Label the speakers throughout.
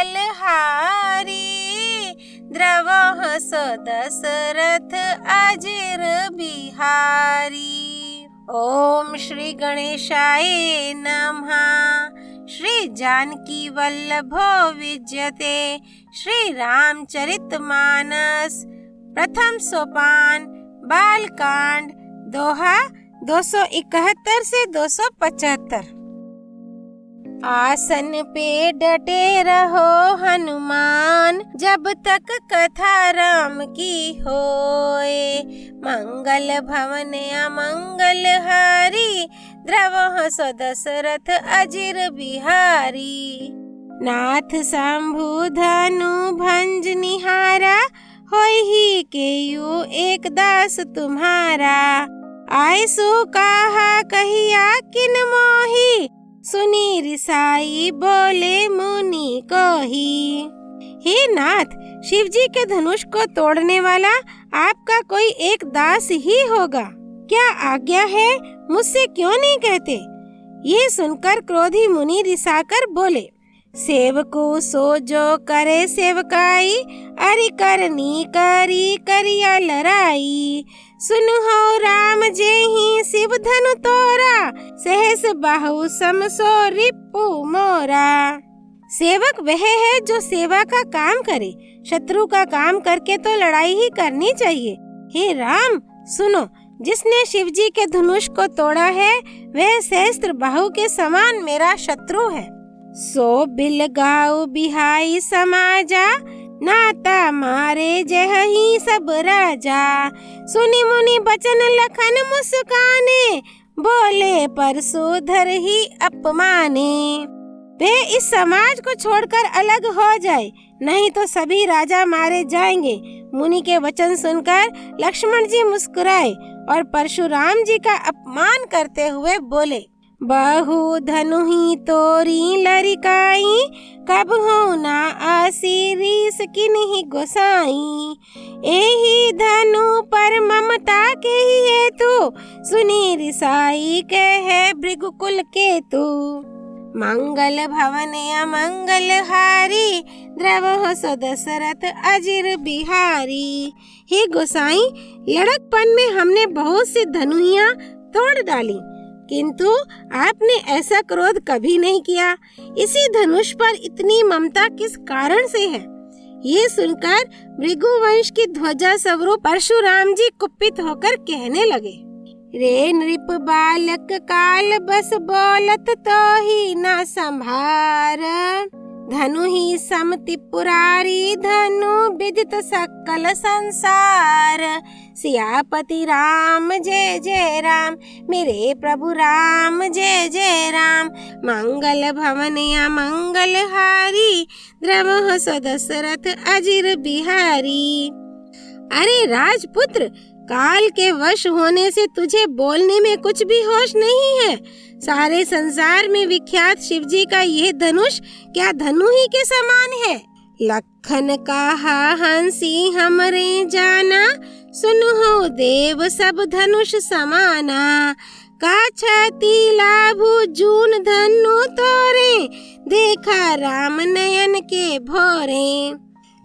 Speaker 1: बलहारी द्रवः स दशरथ अजिर बिहारी। ओम श्री गणेशाय नमः। श्री जानकी वल्लभो विजयते श्री रामचरितमानस। प्रथम सोपान बालकांड दोहा 271 से 275। आसन पे डटे रहो हनुमान जब तक कथा राम की होए। मंगल भवन अमंगल हारी द्रवः स दशरथ अजिर बिहारी। नाथ शंभु धनु भंज निहारा होई ही केयू एक दास तुम्हारा। आयसु कहा कहिया किन मोही सुनी रिसाई बोले मुनि को ही। हे नाथ, शिव जी के धनुष को तोड़ने वाला आपका कोई एक दास ही होगा। क्या आज्ञा है, मुझसे क्यों नहीं कहते? ये सुनकर क्रोधी मुनि रिसाकर बोले, सेवको सो जो करे सेवकाई अरि करनी करी करिया लड़ाई। सुनु हो राम जे ही शिव धनु तोरा सहस बाहु समसो रिपु मोरा। सेवक वह है जो सेवा का काम करे, शत्रु का काम करके तो लड़ाई ही करनी चाहिए। हे राम सुनो, जिसने शिव जी के धनुष को तोड़ा है वह सहस्त्र बाहु के समान मेरा शत्रु है। सो बिल गाऊ बिहाई समाजा नाता मारे जह ही सब राजा। सुनी मुनि बचन लखन मुस्काने बोले परसोधर ही अपमाने। वे इस समाज को छोड़कर अलग हो जाए, नहीं तो सभी राजा मारे जाएंगे। मुनि के वचन सुनकर लक्ष्मण जी मुस्कुराए और परशुराम जी का अपमान करते हुए बोले, बहु धनु ही तोरी लरिकाई कब हो ना आसीरीस किन्ही गोसाई। एही धनु पर ममता के ही हेतु सुनी रिसाई कहे भृगुकुल केतु। मंगल भवन अमंगल हारी द्रवः स दशरथ अजिर बिहारी। हे गोसाई, लड़कपन में हमने बहुत सी धनुइयां तोड़ डाली, किंतु आपने ऐसा क्रोध कभी नहीं किया। इसी धनुष पर इतनी ममता किस कारण से है? ये सुनकर भृगुवंश की ध्वजा स्वरूप परशुराम जी कुपित होकर कहने लगे, रे नृप बालक काल बस बोलत तो ही न संभार। धनु ही समति पुरारी धनु विदित सकल संसार। सियापति राम जय जय राम मेरे प्रभु राम जय जय राम। मंगल भवन अमंगल हारी द्रवः स दशरथ अजिर बिहारी। अरे राजपुत्र, काल के वश होने से तुझे बोलने में कुछ भी होश नहीं है। सारे संसार में विख्यात शिव जी का यह धनुष क्या धनु ही के समान है? लखन कहा हंसी हमरे जाना सुनु हो देव सब धनुष समाना। का छति लाभु जून धनु तोरे देखा राम नयन के भोरे।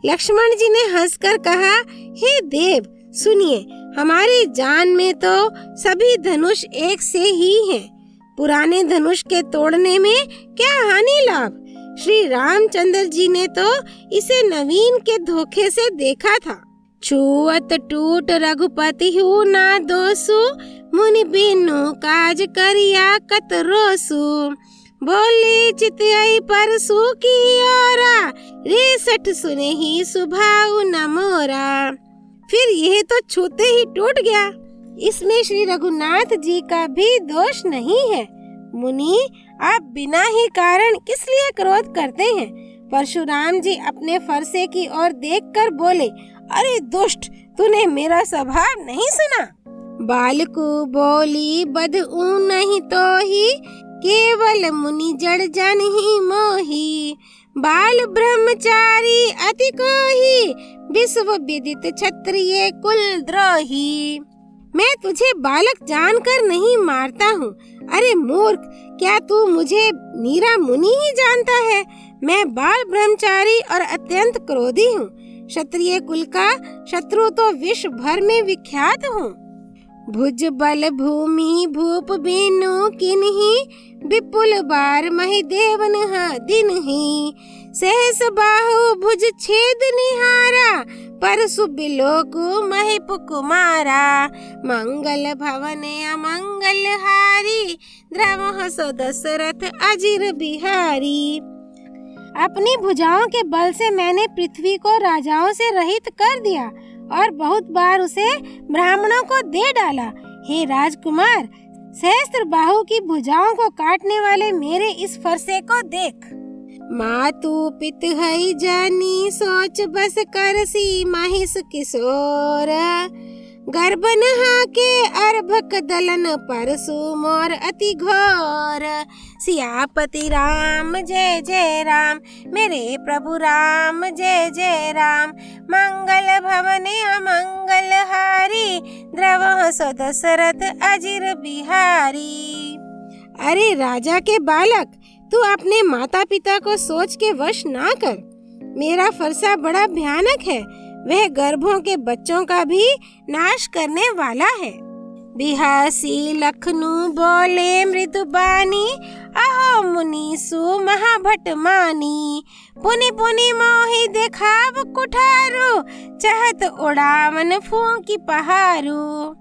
Speaker 1: लक्ष्मण जी ने हंसकर कहा, हे देव सुनिए, हमारी जान में तो सभी धनुष एक से ही हैं। पुराने धनुष के तोड़ने में क्या हानि लाभ? श्री रामचंद्र जी ने तो इसे नवीन के धोखे से देखा था। छुअत टूट रघुपति हूँ ना दोसु मुनि बिनु काज करिया कत रोसु। बोली चितई परसु की ओरा रे सठ सुने ही सुभाऊ न मोरा। फिर यह तो छूते ही टूट गया, इसमें श्री रघुनाथ जी का भी दोष नहीं है। मुनि, आप बिना ही कारण किस लिए क्रोध करते हैं? परशुराम जी अपने फरसे की ओर देखकर बोले, अरे दुष्ट, तूने मेरा स्वभाव नहीं सुना? बालकु बोली बद नहीं तो ही केवल मुनि जड़ जन ही मोही। बाल ब्रह्मचारी अति को ही विश्व विदित क्षत्रिय कुल द्रोही। मैं तुझे बालक जानकर नहीं मारता हूँ। अरे मूर्ख, क्या तू मुझे नीरा मुनि ही जानता है? मैं बाल ब्रह्मचारी और अत्यंत क्रोधी हूँ। क्षत्रिय कुल का शत्रु तो विश्व भर में विख्यात हूँ। भुज बल भूमि भूप बीनु किन्ही, विपुल बार महि देवन दिनहि। सहस बाहु भुज छेद निहारा, परसु बिलोकु महिप कुमारा। मंगल भवन अमंगल हारी, द्रवह सो दशरथ अजिर बिहारी। अपनी भुजाओं के बल से मैंने पृथ्वी को राजाओं से रहित कर दिया और बहुत बार उसे ब्राह्मणों को दे डाला। हे राजकुमार, सहस्त्र बाहु की भुजाओं को काटने वाले मेरे इस फरसे को देख। मातु पित हई जानी, सोच बस करसी महिष किशोर। गर्भ नहा के अर्भक दलन, परसु मोर अति घोर। सियापति राम जय जय राम, मेरे प्रभु राम जय जय राम। मंगल भवन अमंगल हारी, द्रवह सो दशरथ अजिर बिहारी। अरे राजा के बालक, तू अपने माता पिता को सोच के वश ना कर। मेरा फरसा बड़ा भयानक है, वह गर्भों के बच्चों का भी नाश करने वाला है। बिहासी लखनऊ बोले मृदु बानी, अहो मुनीसु महाभट मानी। पुनि पुनि मोहि देखाव कुठारो, चाहत उड़ावन फूंकी पहारू।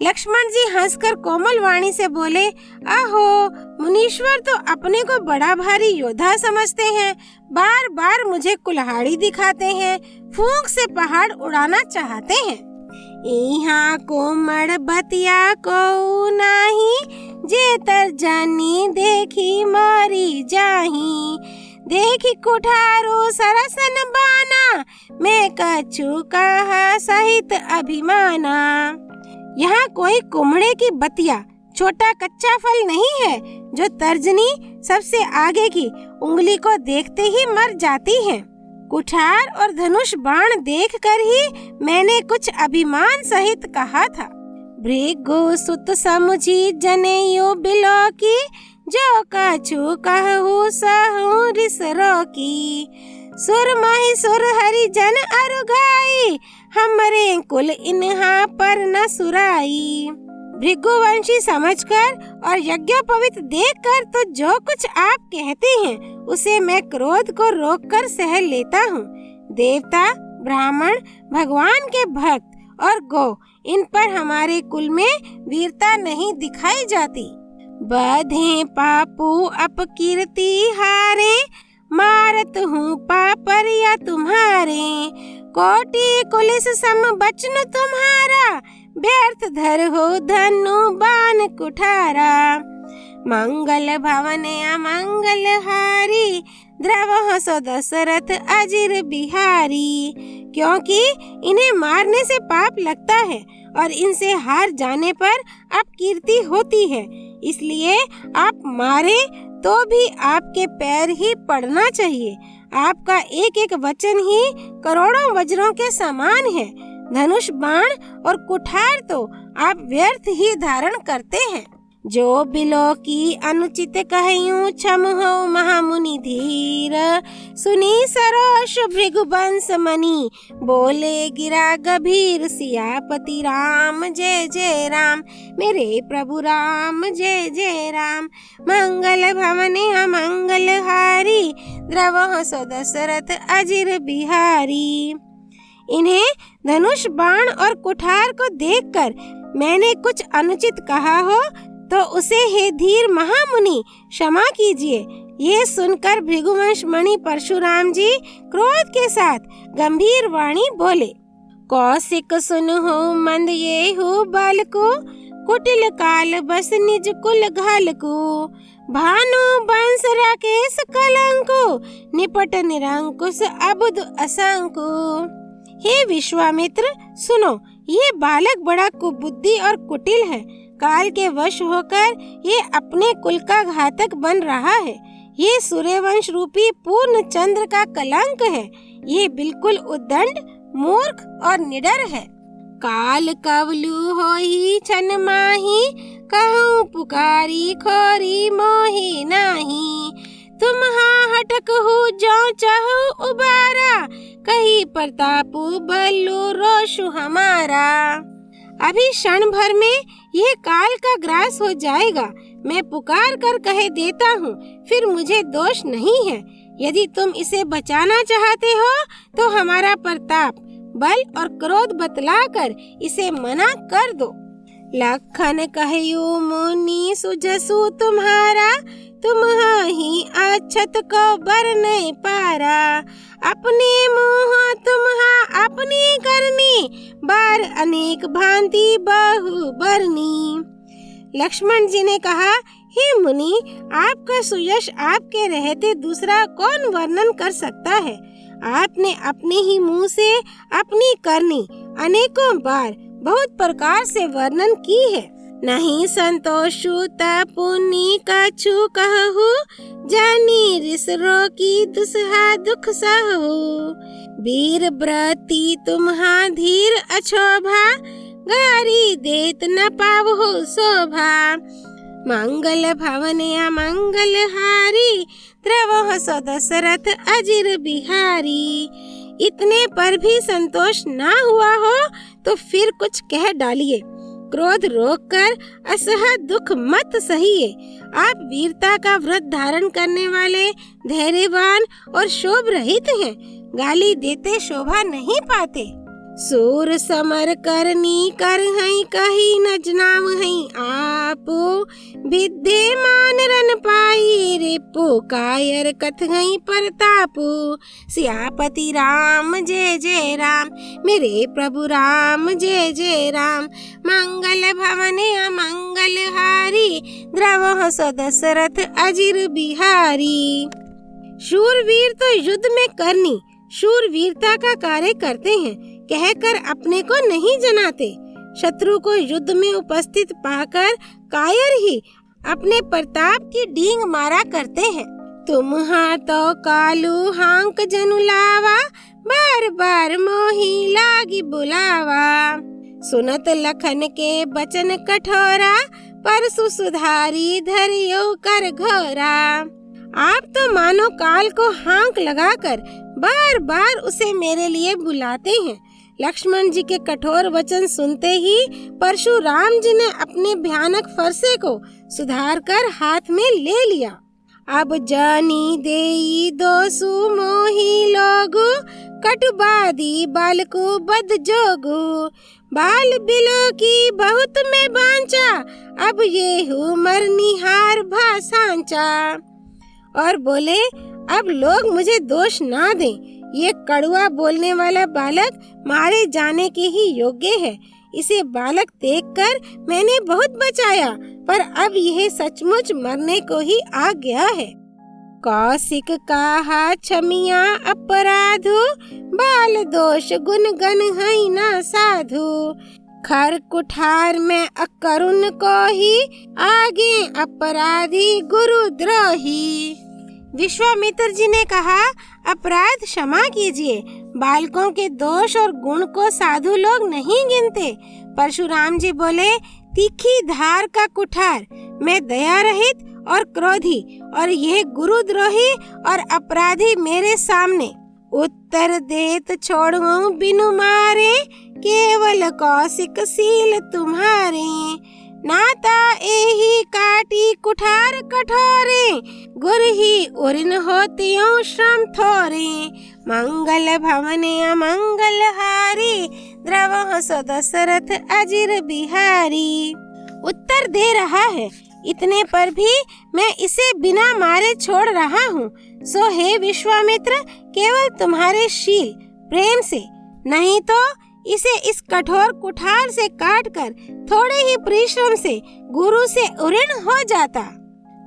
Speaker 1: लक्ष्मण जी हंसकर कोमल वाणी से बोले, आहो मुनीश्वर तो अपने को बड़ा भारी योद्धा समझते हैं, बार बार मुझे कुल्हाड़ी दिखाते हैं, फूंक से पहाड़ उड़ाना चाहते हैं। यहाँ कोमड़ बतिया को नाही, जे तर जानी देखी मारी जाही। देखी कुठारो सरसन बाना, मैं कछु कहा सहित अभिमाना। यहाँ कोई कुमड़े की बतिया छोटा कच्चा फल नहीं है, जो तर्जनी सबसे आगे की उंगली को देखते ही मर जाती है। कुठार और धनुष बाण देखकर ही मैंने कुछ अभिमान सहित कहा था। भृगु सुत समुझी जनेऊ बिलोकी, जो कछु कहूँ सहूँ रिस रोकी। सुर माही सुर हरि जन अरुघाई, हमरे कुल इन्हा पर न सुराई। भृगुवंशी समझकर और यज्ञोपवीत देखकर तो जो कुछ आप कहते हैं उसे मैं क्रोध को रोककर सह लेता हूँ। देवता, ब्राह्मण, भगवान के भक्त और गौ, इन पर हमारे कुल में वीरता नहीं दिखाई जाती। बधे पापू अपकीर्ति हारे, मारत हूँ पापरिया तुम्हारे। कोटि कुलिस सम बचन तुम्हारा, व्यर्थ धर हो धनु बान कुठारा। मंगल भवन अमंगल हारी, द्रवह सो दशरथ अजिर बिहारी। क्योंकि इन्हें मारने से पाप लगता है और इनसे हार जाने पर अपकीर्ति होती है, इसलिए आप मारे तो भी आपके पैर ही पड़ना चाहिए। आपका एक एक वचन ही करोड़ों वज्रों के समान है। धनुष बाण और कुठार तो आप व्यर्थ ही धारण करते हैं। जो बिलो की अनुचित कहयूं, क्षम हो महामुनि धीर। सुनी सरोष भृगुवंश मणि, बोले गिरा गंभीर। सियापति राम जय जय राम, मेरे प्रभु राम जय जय राम। मंगल भवन अमंगल हारी, द्रवह सो दशरथ अजिर बिहारी। इन्हें धनुष बाण और कुठार को देखकर मैंने कुछ अनुचित कहा हो तो उसे हे धीर महामुनि क्षमा कीजिए। ये सुनकर भृगुवंश मणि परशुराम जी क्रोध के साथ गंभीर वाणी बोले, कौशिक सुन हो मंद ये हो बाल को, कुटिल काल बस निज कुल घाल को। भानु बंस राकेश कलंको, निपट निरंकुश अबुद असंको। हे विश्वामित्र सुनो, ये बालक बड़ा कुबुद्धि और कुटिल है। काल के वश होकर ये अपने कुल का घातक बन रहा है। ये सूर्यवंश रूपी पूर्ण चंद्र का कलंक है। ये बिल्कुल उद्दंड, मूर्ख और निडर है। काल कवलु होई छन माही, कहूँ पुकारी खोरी मोही नाही। तुम हाँ हटक हो प्रतापु बल्लु रोषु हमारा। अभी क्षण भर में यह काल का ग्रास हो जाएगा। मैं पुकार कर कह देता हूँ, फिर मुझे दोष नहीं है। यदि तुम इसे बचाना चाहते हो तो हमारा प्रताप, बल और क्रोध बतलाकर इसे मना कर दो। लखन कहयु मुनि सुजसु तुम्हारा, तुम ही अक्षत को बर नहीं पारा। अपने मुँह तुम्हा अपनी करनी, बार अनेक भांति बहु बरनी। लक्ष्मण जी ने कहा, हे मुनि, आपका सुयश आपके रहते दूसरा कौन वर्णन कर सकता है। आपने अपने ही मुंह से अपनी करनी अनेकों बार बहुत प्रकार से वर्णन की है। नहीं संतोषु पुनि कछु कहु, जानी रिस रोकी दुसहा दुख सहु। वीर व्रती तुम्हा धीर अछोभा, गारी देत न पावहु शोभा। मंगल भवन अमंगल हारी, द्रवह सो दशरथ अजिर बिहारी। इतने पर भी संतोष ना हुआ हो तो फिर कुछ कह डालिए। क्रोध रोककर असह दुख मत सहिए। आप वीरता का व्रत धारण करने वाले, धैर्यवान और शोभ रहित हैं। गाली देते शोभा नहीं पाते। सूर समर करनी कर हई कही न जनाव हई आपो, विद्यमान रन पाई रिपु कायर कथ हई प्रतापु। सियापति राम जय जय राम, मेरे प्रभु राम जय जय राम। मंगल भवन अमंगल हारी, द्रवह सो दशरथ अजिर बिहारी। शूरवीर तो युद्ध में करनी, शूरवीरता का कार्य करते हैं कहकर अपने को नहीं जनाते। शत्रु को युद्ध में उपस्थित पाकर कायर ही अपने प्रताप की डींग मारा करते हैं। तुम तो कालू हांक जनु लावा, बार बार मोही लागी बुलावा। सुनत लखन के बचन कठोरा, परसु सुधारी धरियो कर घोरा। आप तो मानो काल को हांक लगाकर बार बार उसे मेरे लिए बुलाते हैं। लक्ष्मण जी के कठोर वचन सुनते ही परशुराम जी ने अपने भयानक फरसे को सुधार कर हाथ में ले लिया। अब जानी देई दोसु मोही लोगु, कटुबादी बाल को बद जोगु। बाल बिलो की बहुत में बांचा, अब ये हूँ मरनिहार भाषांचा। और बोले, अब लोग मुझे दोष ना दें। ये कड़वा बोलने वाला बालक मारे जाने के ही योग्य है। इसे बालक देखकर मैंने बहुत बचाया, पर अब यह सचमुच मरने को ही आ गया है। कौशिक कहा क्षमिया अपराधु, बाल दोष गुण गण है ना साधु। खर कुठार में अकरुण को ही, आगे अपराधी गुरु द्रोही। विश्वामित्र जी ने कहा, अपराध क्षमा कीजिए। बालकों के दोष और गुण को साधु लोग नहीं गिनते। परशुराम जी बोले, तीखी धार का कुठार, मैं दया रहित और क्रोधी, और यह गुरुद्रोही और अपराधी मेरे सामने। उत्तर देत छोड़ूं बिनु मारे, केवल कौशिक सील तुम्हारे। नाता एही काटी कुठार कठोरे, गुर ही उरिन होतियों श्रम थोरे। मंगल भवने अमंगल हारी, द्रवह सो दशरथ अजिर बिहारी। उत्तर दे रहा है, इतने पर भी मैं इसे बिना मारे छोड़ रहा हूँ। सो हे विश्वामित्र, केवल तुम्हारे शील प्रेम से, नहीं तो इसे इस कठोर कुठार से काटकर थोड़े ही परिश्रम से गुरु से उऋण हो जाता।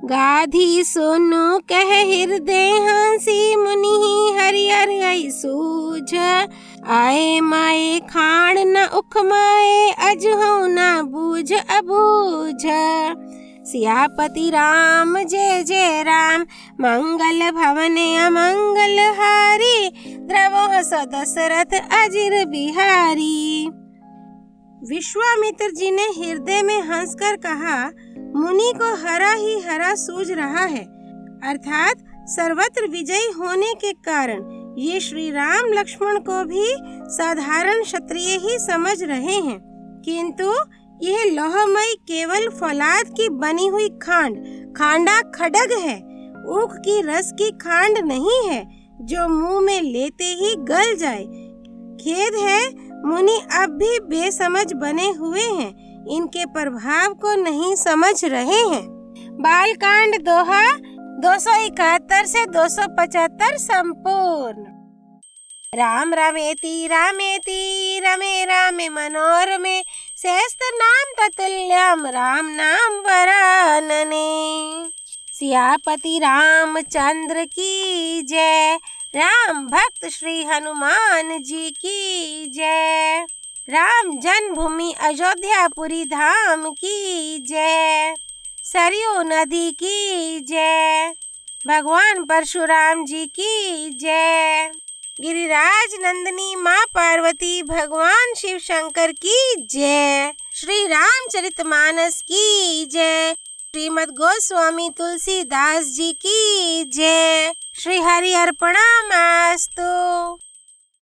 Speaker 1: गाधी सुनु कह हृदय हंसी, मुनि हरिहर आई सूझ। आए माए खाण न उखमाए, अजहु न बूझ अबूझ। सियापति राम जय जय राम, मंगल भवन अमंगल हारी। द्रवह सो दशरथ अजिर बिहारी। विश्वामित्र जी ने हृदय में हंसकर कहा, मुनि को हरा ही हरा सूझ रहा है, अर्थात सर्वत्र विजयी होने के कारण ये श्री राम लक्ष्मण को भी साधारण क्षत्रिय ही समझ रहे हैं, किंतु यह लोहमयी केवल फौलाद की बनी हुई खांडा खड्ग है, ऊख की रस की खांड नहीं है जो मुंह में लेते ही गल जाए। खेद है मुनि अब भी बेसमझ बने हुए हैं, इनके प्रभाव को नहीं समझ रहे हैं। बालकांड दोहा 271 से 275 संपूर्ण। राम रमेति रामेति रमे रामे मनोरमे सहस्रनाम ततुल्यम राम नाम वरानने। सियापति रामचंद्र की जय, राम भक्त श्री हनुमान जी की जय। राम जन्मभूमि अयोध्यापुरी धाम की जय। सरयू नदी की जय। भगवान परशुराम जी की जय। गिरिराज नंदिनी माँ पार्वती भगवान शिव शंकर की जय। श्री रामचरितमानस की जय। श्रीमद् गोस्वामी तुलसीदास जी की जय। श्री हरि अर्पणमस्तु।